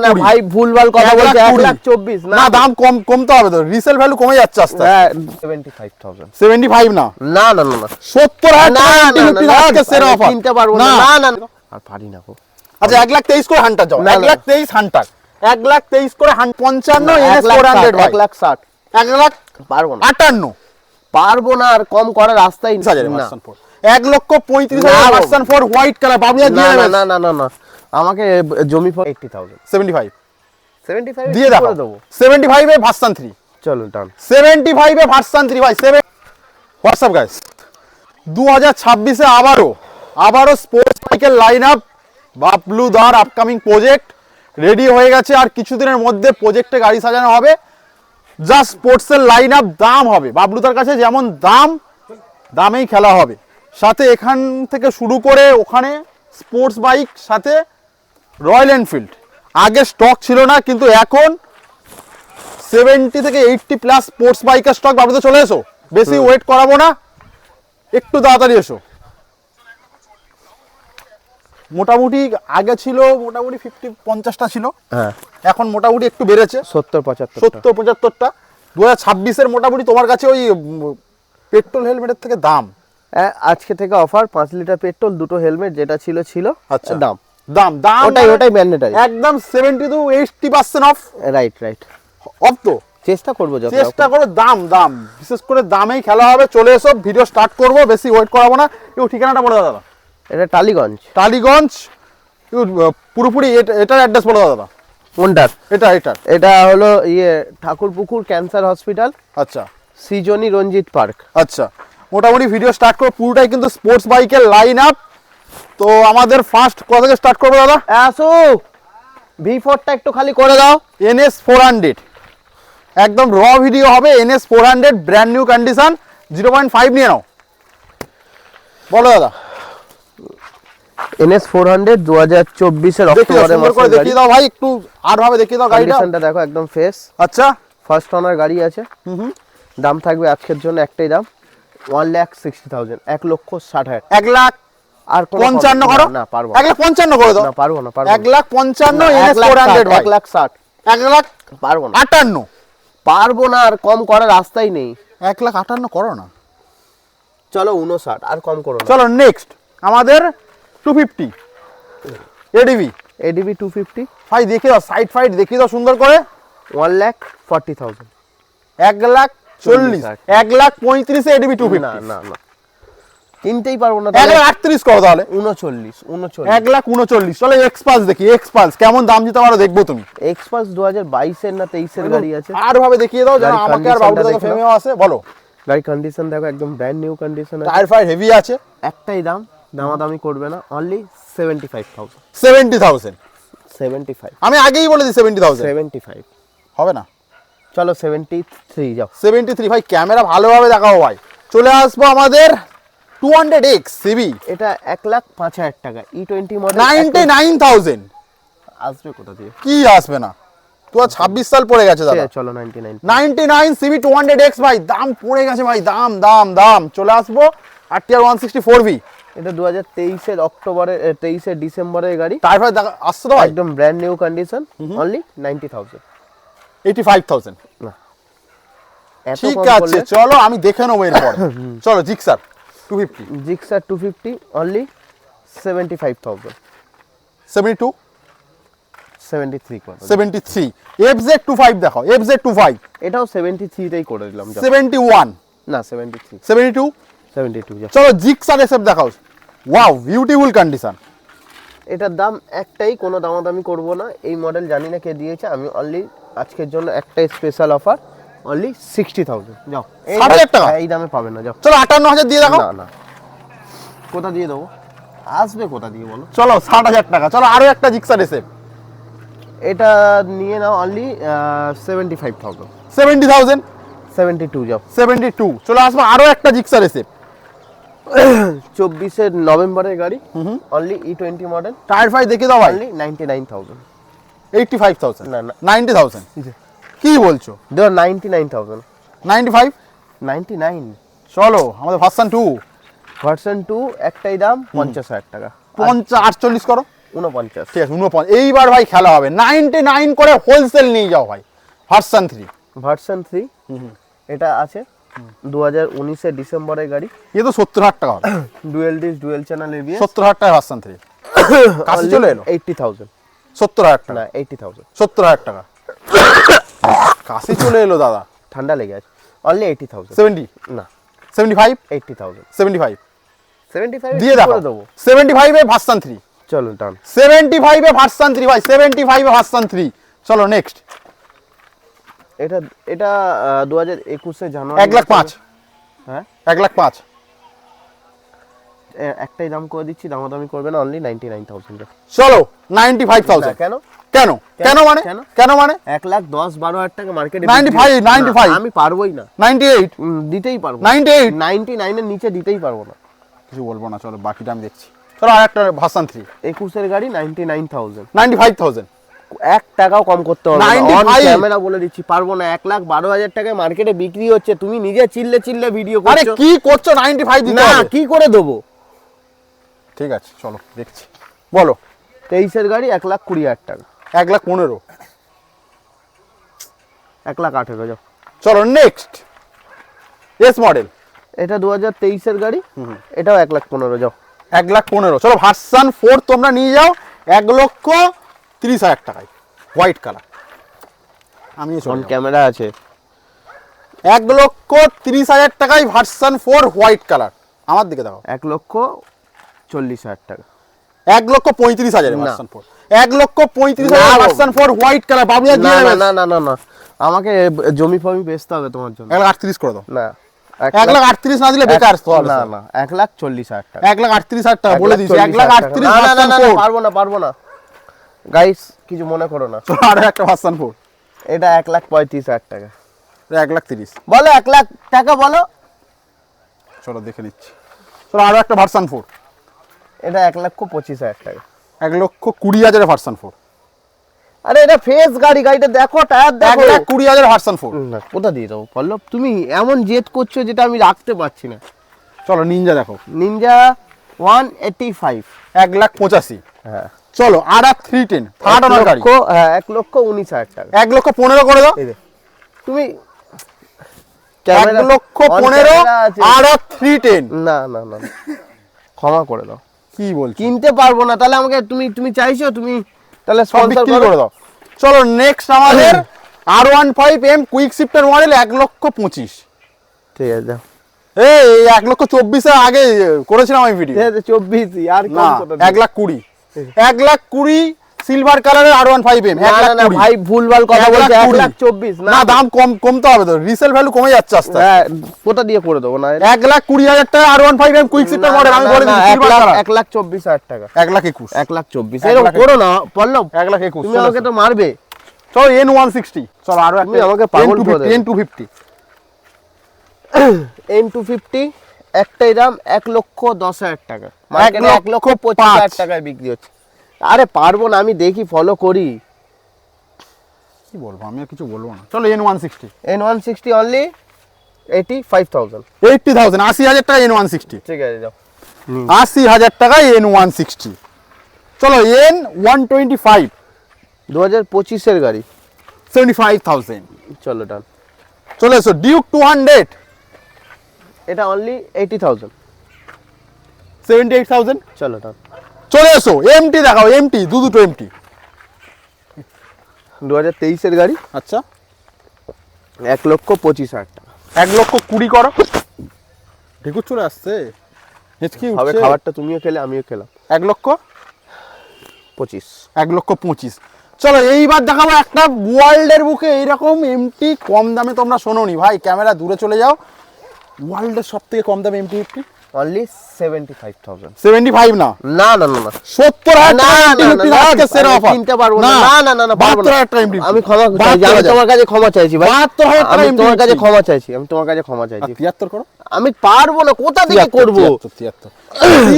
না ভাই ভুলভাল কথা বলছে 1,24,000 না দাম কমতে হবে তো রিসেল ভ্যালু কমে যাচ্ছে আস্তে 75,000 75 না না না না 70,000 না আজকে সেরা অফার কিনতে পারবো না না না আর পারি না গো আচ্ছা 1,23,000 করে হান্টার যাও 1,23,000 হান্টার 1,23,000 করে 55 NS 400 ভাই 1,60,000 1,00,000 পারবো না 58 পারবো না আর কম করার রাস্তাই না 1,35,000 ভার্সন 4 হোয়াইট কালার বাবুয়া দিয়ে না না না না না আমাকে জমি 80,000 75 দিয়ে দাও 75 এ ভার্সন 3 চলো ডান 75 এ ভার্সন 3 ভাই 7 হোয়াটসঅ্যাপ গাইস 2026 এ আবারো স্পোর্টস বাইকের লাইনআপ বাবলু দার আপকামিং প্রজেক্ট রেডি হয়ে গেছে আর কিছুদিনের মধ্যে প্রজেক্টে গাড়ি সাজানো হবে জাস্ট স্পোর্টসের লাইনআপ দাম হবে বাবলুদার কাছে যেমন দামেই খেলা হবে সাথে এখান থেকে শুরু করে ওখানে স্পোর্টস বাইক সাথে রয়্যাল এনফিল্ড আগে স্টক ছিল না কিন্তু এখন 70 থেকে 80 প্লাস স্পোর্টস বাইকের স্টক বাবলুদা চলে এসো বেশি ওয়েট করাবো না একটু তাড়াতাড়ি এসো মোটামুটি আগে ছিল মোটামুটি 50-50টা ছিল হ্যাঁ এখন মোটামুটি একটু বেড়েছে 70-75টা 2026 এর মোটামুটি তোমার কাছে ওই পেট্রোল হেলমেটের থেকে দাম আজকে থেকে অফার 5 লিটার পেট্রোল দুটো হেলমেট যেটা ছিল আচ্ছা দাম ওটাই ম্যান্ডেটরি একদম 70 to 80% অফ রাইট অফ তো চেষ্টা করবো দাম বিশেষ করে দামেই খেলা হবে চলে এসো ভিডিও স্টার্ট করব বেশি ওয়েট করাবো না একটু ঠিকানাটা বলে দাদা এটা টালিগঞ্জ পুরোপুরি এটার অ্যাড্রেস বলে দাদা কোনটার এটা হলো ঠাকুরপুকুর ক্যান্সার হসপিটাল আচ্ছা সৃজনী রঞ্জিত পার্ক আচ্ছা মোটামুটি ভিডিও স্টার্ট করব পুরোটাই কিন্তু স্পোর্টস বাইকের লাইন আপ তো আমাদের ফার্স্ট কোথা থেকে স্টার্ট করবো দাদা আসো V4টা একটু খালি করে দাও NS 400 একদম র ভিডিও হবে NS 400 ব্র্যান্ড নিউ কন্ডিশন 0.5 নিয়ে নাও বলো দাদা NS 400 2024 এর অক্টোবরের মাসে করে দেখিয়ে দাও ভাই একটু আর ভাবে দেখিয়ে দাও গাড়িটা কন্ডিশনটা দেখো একদম ফ্রেশ আচ্ছা ফার্স্ট ওনার গাড়ি আছে দাম থাকবে আজকের জন্য একটাই দাম 1,60,000 1,60,000 1 লাখ আর 55 করো না পারবো 1,55 করে দাও না পারবো 1,55 NS 400 ভাই 1,60,000 1 লাখ পারবো না 58 পারবো না আর কম করার রাস্তাই নেই 1,58 করো না চলো 59 আর কম করো না চলো নেক্সট আমাদের 250 ADV 250 ভাই দেখে দাও সাইড ফাইড দেখিয়ে দাও সুন্দর করে 1,40,000 1,40,000 1,35,000 ADV 250 না কিনতেই পারবো না 1,38 করো তাহলে 39 1,39 চলো এক্সপালস দেখি এক্সপালস কেমন দাম দিতে পারো দেখবো তুমি এক্সপালস 2022 এর না 23 এর গাড়ি আছে আর ভাবে দেখিয়ে দাও যেন আমাকে আর বাবুদাকে ফেমেও আছে বলো গাড়ি কন্ডিশন দেখো একদম ব্র্যান্ড নিউ কন্ডিশন আছে টায়ার ফায়ার হেভি আছে একটাই দামাদামি করবে না অনলি 75,000 75 আমি আগেই বলে দিই 75 হবে না চলো 73 যাও 73 ভাই ক্যামেরা ভালোভাবে দেখাও ভাই চলে আসবো আমাদের 200X CB এটা 1,05,000 টাকা E20 মডেল 99,000 আসবে কোথা দিয়ে কি আসবে না 2026 সাল পড়ে গেছে দাদা চলো 99 CB 200X ভাই দাম পড়ে গেছে ভাই দাম চলে আসবো RTR 164V এটা 2023 এর অক্টোবরে 23 এর ডিসেম্বরের গাড়ি তারপর আসছে তো একদম ব্র্যান্ড নিউ কন্ডিশন অনলি 90,000 85,000 না ঠিক আছে চলো আমি দেখে নেবো এরপর চলো জিক্সার 250 অনলি 75,000 72 73 করো 73 FZ25 দেখো FZ25 এটাও 73 তেই করে দিলাম 71 না 73 72 চলো জিক্সার এসব দেখাও ওয়াও বিউটিফুল কন্ডিশন এটার দাম একটাই কোনো দামাদামি করব না এই মডেল জানি না কে দিয়েছে আমি অনলি আজকের জন্য একটাই স্পেশাল অফার অনলি 60,000 যাও 60,000 টাকা এই দামে পাবে না যাও চলো 58,000 দিয়ে দেখো না কোথা দিয়ে দেবো আসবে কোথা দিয়ে বলো চলো 60,000 টাকা চলো আরো একটা জিক্সার এসে এটা নিয়ে নাও অনলি 75,000 70,000 72 যাও 72 চলো আসবো আরো একটা জিক্সার এসে 24 এর নভেম্বরের গাড়ি only E20 model tyre phi দেখে দাও ভাই অনলি 99,000 85,000 না 90,000 কি বলছো দেখো 99,000 95 99 চলো আমাদের ভার্সন 2 একটাই দাম 50,000 টাকা 48 করো 49। ঠিক আছে 49। এইবার ভাই খেলা হবে 99 করে হোলসেল নিয়ে যাও ভাই ভার্সন 3। ভার্সন 3 এটা আছে 2019 এর ডিসেম্বরের গাড়ি। এ তো 70,000 টাকা হবে। Dual disc dual channel ABS. 70,000 টাকা ভার্সন 3 কাছে চলে এলো। 80,000 70,000 টাকা না 80,000 70,000 টাকা কাছে চলে এলো দাদা। ঠান্ডা লেগে আছে। অনলি 80,000 70 না 75 80,000 75 75 দিয়ে দেখো দেবো। 75 এ ভার্সন 3। চলো ডান। 75 এ ভার্সন 3 ভাই 75 এ ভার্সন 3। চলো নেক্সট। এটা এটা 2021 এ জানুয়ারি 1,05,000। হ্যাঁ 1,05,000 একটাই দাম করে দিচ্ছি, দামাদামি করবে না, অনলি 99,000। চলো 95,000। কেন কেন কেন মানে কেন? কেন মানে 1,10-12,000 টাকা মার্কেটে 95 95 আমি পারবোই না, 98 দিতেই পারবো 98 99 এর নিচে দিতেই পারবো না। কিছু বলবো না, চলো বাকিটা আমি দেখছি। চলো আরেকটা ভার্সন 3 21 এর গাড়ি 99,000। 95,000 এক টাকাও কম করতে হবে না, 95 অন ক্যামেরা বলে দিচ্ছি পারবো না। 1,12,000 টাকায় মার্কেটে বিক্রি হচ্ছে, তুমি নিজে চিল্লে চিল্লে ভিডিও আরে করছো। কি করছো 95 দিতে না হবে। কি করে দেবো? ঠিক আছে চলো দেখছি, বলো। 23 এর গাড়ি 1,20,000 টাকা। 1,15,000 1,18,000 যাও। চলো নেক্সট এস মডেল এটা 2023 এর গাড়ি, এটাও 1,15,000 যাও। 1,15,000 চলো ভার্সন 4 তোমরা নিয়ে যাও 1,30,000 টাকায় হোয়াইট কালার। আমি অন ক্যামেরা আছে। 1,30,000 টাকায় ভার্সন 4 হোয়াইট কালার। আমার দিকে দেখো 1,40,000 টাকা। 1,35,000 না। ভার্সন 4 1,35,000 না। Version 4 white colour. বাবুয়া না দিয়ে দেবে। না না না না আমাকে জমি ফমি বেচতে হবে তোমার জন্য। 1,38,000 করে দাও। না 1,38,000 না দিলে বেকার তো হবে। না না 1,40,000 টাকা। 1,38,000 টাকা বলে দিয়েছি। 1,40,000 1,38,000 না না না ভার্সন না 4। পারবো না গাইস, কিছু মনে করো না। চলো আরো একটা ভার্সন 4 এটা 1,35,000 টাকা। 1,30,000 বলো 1,00,000 টাকা বলো। চলো দেখে নিচ্ছি। চলো আরো একটা ভার্সন 4 এটা 1,25,000 টাকা। 1,20,000 ভার্সন 4। আরে এটা ফেস গাড়ি, গাড়িটা দেখো, টায়ার দেখো। 1,20,000 ভার্সন 4। না কোথা দিয়ে দেবো পল্লব, তুমি এমন জেদ করছো যেটা আমি রাখতে পারছি না। চলো নিনজা দেখো নিনজা 185। 1,85,000। হ্যাঁ চলো আর 310 থার্ড ওনার গাড়ি। হ্যাঁ 1,19,000 টাকা। 1,15,000 করে দাও। এই দে তুমি 1,15,000 আর 310। না না না না, ক্ষমা করে দাও, কি বলছি কিনতে পারবো না। তাহলে আমাকে তুমি চাইছো, তুমি তাহলে সব স্পন্সর বিক্রি করে দাও। চলো নেক্সট আমাদের R15M কুইক শিফটার মডেল 1,25,000। ঠিক আছে যাও। এই 1,24,000 আগে করেছিলাম আমি ভিডিও। 24 আর না কম কত 1,20,000 1,20,000 সিলভার কালারের R15M। না না না ভাই, ভুলভাল কথা বলছো। 1,24,000 না দাম কমতে হবে তো, রিসেল ভ্যালু কমে যাচ্ছে আস্তে আস্তে। হ্যাঁ কোথা দিয়ে করে দেবো না? 1,20,000 টাকা R15M কুইক শিফটার মডেল আমি বলে দিচ্ছি সিলভার কালার। 1,24,000 টাকা। 1,21,000 1,24,000 এরকম করো না পল্লব, 1,21,000 তুমি আমাকে তো মারবে। চলো N160। চলো আরো তুমি একটা আমাকে পাগল করে দেবে। N250 N250 একটাই দাম 1,10,000 টাকা। মার্কেটে 1,25,000 টাকায় বিক্রি হচ্ছে। আরে পারবো না, আমি দেখি ফলো করি। কি বলবো, আমি আর কিছু বলবো না। চলো N160 N160 অনলি 85,000। 80,000 80,000 টাকা N160। ঠিক আছে যাও। 80,000 টাকায় N160। চলো N125 2025 এর গাড়ি 75,000। চলো ডান। চলে এসো ডিউক 200 এটা অনলি 80,000। 78,000। চলো ডান। চলে এসো এমটি দেখাও, এমটি দুটো এমটি। 2023 এর গাড়ি আচ্ছা 1,25,000 টাকা। 1,20,000 করো। ঢেকুর চলে আসছে, হেঁচকি হবে, উঠছে। খাবারটা তুমিও খেলে আমিও খেলাম। 1,25,000 1,25,000 1,25,000। চলো এইবার দেখাবো একটা ওয়ার্ল্ডের বুকে এইরকম এমটি কম দামে। তোমরা শোনোনি ভাই, ক্যামেরা দূরে চলে যাও। ওয়ার্ল্ডের সব থেকে কম দামে এমটি 50 অনলি 75,000। 75 না না না না না 70,000 না, টাকা না, এমটি না, আজকে সেরা আমি অফার। কিনতে পারবো না। না, না, না, না, পারবো না। 72,000 টাকা এমটি। আমি ক্ষমা চাইছি, আমি তোমার কাছে ক্ষমা চাইছি ভাই। 72,000 টাকা আমি এমটি। তোমার কাছে ক্ষমা চাইছি, আমি তোমার কাছে ক্ষমা চাইছি। 73 করো। আমি পারবো না, কোথা থেকে করব?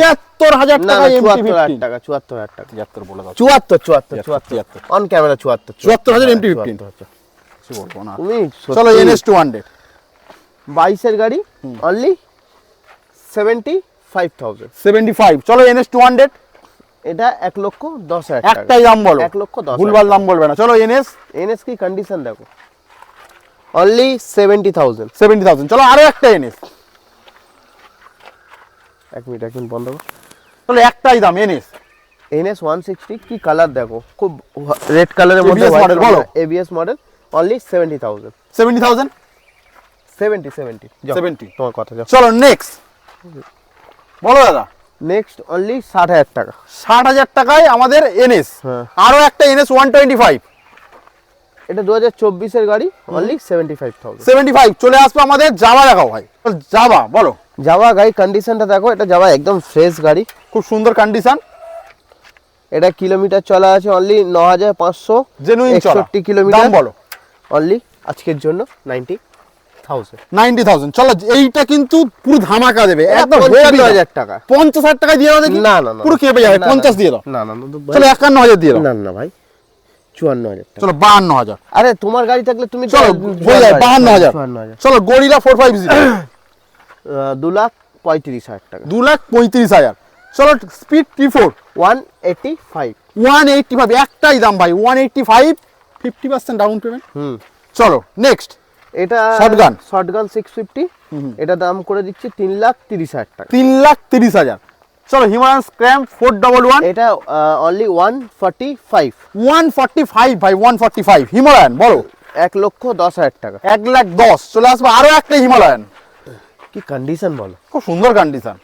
73,000 না টাকা না এমটি 74,000 টাকা, 74,000 টাকা। 73 বলে দাও। 74 অন ক্যামেরা 74 74,000 MT 15 কিছু বলবো না। তুমি চলো NS200 22 এর গাড়ি অনলি 75,000। 75। চলো NS200 এটা 1,10,000 টাকা। একটাই দাম বলো, 1,10,000 ভুলভাল দাম বলবে না। চলো এনএস এনএস কি কন্ডিশন দেখো, অনলি 70,000। 70,000। চলো আরো একটা এনএস, এক মিনিট বন্ধ করো। চলো একটাই দাম এনএস। এনএস 160 কি কালার দেখো, খুব রেড কালারের মধ্যে ABS model বলো। ABS model, only 70,000। 70,000 70 যাও, 70। তোমার কথা যাও। চলো নেক্সট বলো দাদা। নেক্সট অনলি 60,000 টাকা। 60,000 টাকায় আমাদের এনএস। হ্যাঁ। আরো একটা এনএস 125। এটা 2024 এর গাড়ি, অনলি 75,000। 75। চলে আসবে আমাদের জাভা, দেখাও ভাই জাভা বলো। জাভা গাড়ি কন্ডিশনটা দেখো, এটা জাভা একদম ফ্রেশ গাড়ি, খুব সুন্দর কন্ডিশন। এটা কিলোমিটার চলা আছে অনলি 9,500, জেনুইন চলা। 61 কিলোমিটার। দাম বলো। অনলি আজকের জন্য 90,000। 90,000। চলো এইটা কিন্তু পুরো ধামাকা দেবে একদম। 55,000 টাকা। 50,000 টাকায় দিয়ে দাও দেখি। না না না, পুরো কেঁপে যাবে। না, 50 দিয়ে দাও। না না না ভাই, চলো 51,000 দিয়ে দাও। না না ভাই, 54,000 টাকা। চলো 52,000। আরে তোমার গাড়ি থাকলে তুমি চলো হয়ে যায় 52,000। 54,000। চলো গরিলা 450 2,35,000 টাকা। 2,35,000। চলো স্পিড T4 185। 185। একটাই দাম ভাই 185, 50% ডাউন পেমেন্ট। চলো নেক্সট এটা Shotgun। শটগান 650, এটা দাম করে দিচ্ছি 3,30,000 টাকা। 3,30,000। চলো হিমালয়ান স্ক্র্যাম 411। এটা অনলি 145। 145 ভাই 145 হিমালয়ান বলো। 1,10,000 টাকা। 1,10,000। চলে আসবে আরো একটা হিমালয়ান। কি কন্ডিশন বলো, খুব সুন্দর কন্ডিশন।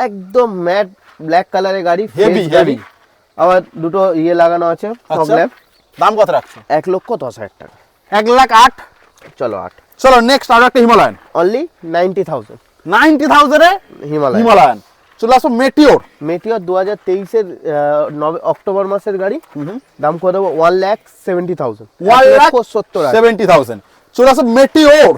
একদম ম্যাট ব্ল্যাক কালারের গাড়ি, হেভি fresh গাড়ি। আবার দুটো ইয়ে লাগানো আছে, ফগ আচ্ছা ল্যাম্প। দাম কত রাখছো? 1,10,000 টাকা। 1,08,000। চলো 8, চলো নেক্সট আরো একটা হিমালয়ান। অনলি 90,000। 90,000 এ হিমালয় হিমালয়ান। চলে আসো মেটিওর। মেটিওর 2023 এর অক্টোবর মাসের গাড়ি, দাম করে দেবো 1,70,000। 1,70,000। 1,70,000। চলে আসো মেটিওর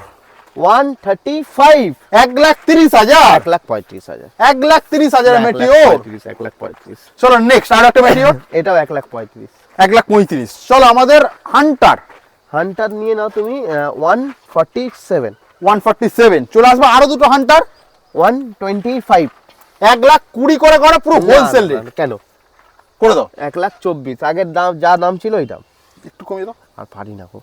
135। 1,30,000। 1,35,000। 1,30,000 এর মেটিওর। 1,35,000। চলো নেক্সট আরো একটা মেটিওর এটাও 1,35,000। 1,35,000। চলো আমাদের হান্টার হান্টার নিয়ে নাও তুমি 147। 147। চলে আসবে আরো দুটো হান্টার 125। 1,20,000 করে করে পুরো হোলসেল রেট কেন করে দাও। 1,24,000 আগের দাম, যা দাম ছিল ওই দাম। একটু কমিয়ে দাও। আর পারি না গো।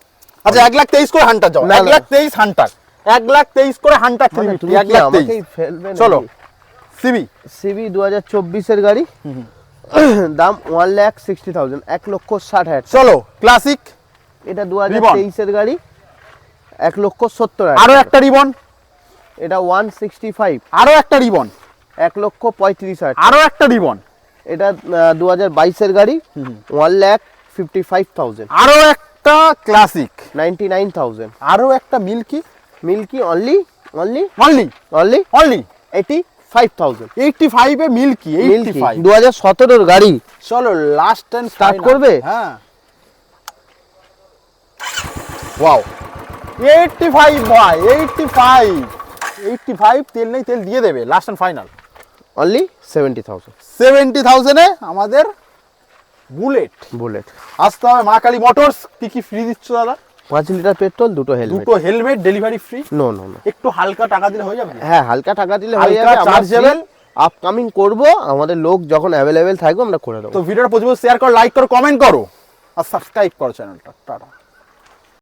আচ্ছা 1,23,000 করে হান্টার যাও। না, না। 1,23,000 হান্টার। 1,23,000 করে হান্টার মানে 350। তুমি কি 1,23,000। আমাকেই ফেলবে নাকি? চলো সিবি সিবি 2024 এর গাড়ি, দাম 1,60,000। 1,60,000। চলো ক্লাসিক। এটা 2023 এর গাড়ি, 1,70,000। আরো একটা রিবন। এটা 165। আরো একটা রিবন। 1,35,000। আরো একটা রিবন। এটা 2022 এর গাড়ি, 1,55,000। আরো একটা ক্লাসিক। 99,000। আরো একটা মিল্কি। Milky only only 85,000। 85 এ মিল্কি। মিল্কি 85। 2017 এর গাড়ি। চলো লাস্ট এন্ড Start করবে? হ্যাঁ ওয়াও 85 ভাই 85 তেল নেই, তেল দিয়ে দেবে। Last and final only 70,000। 70,000 এ আমাদের বুলেট। বুলেট আসতে হবে মা কালী মোটরস। কি কি ফ্রি দিচ্ছ দাদা? 5 লিটার পেট্রোল, দুটো হেলমেট। দুটো হেলমেট, ডেলিভারি ফ্রি। নো। একটু হালকা টাকা দিলে হয়ে যাবে। হ্যাঁ, হালকা টাকা দিলে হয়ে হালকা যাবে। আমরা chargeable। আপকামিং করব, আমাদের লোক যখন অ্যাভেলেবেল থাকবে আমরা করে দেবো। তো ভিডিওটা পজিটিভ শেয়ার করো, লাইক করো, কমেন্ট করো আর সাবস্ক্রাইব করো চ্যানেলটা। টাটা।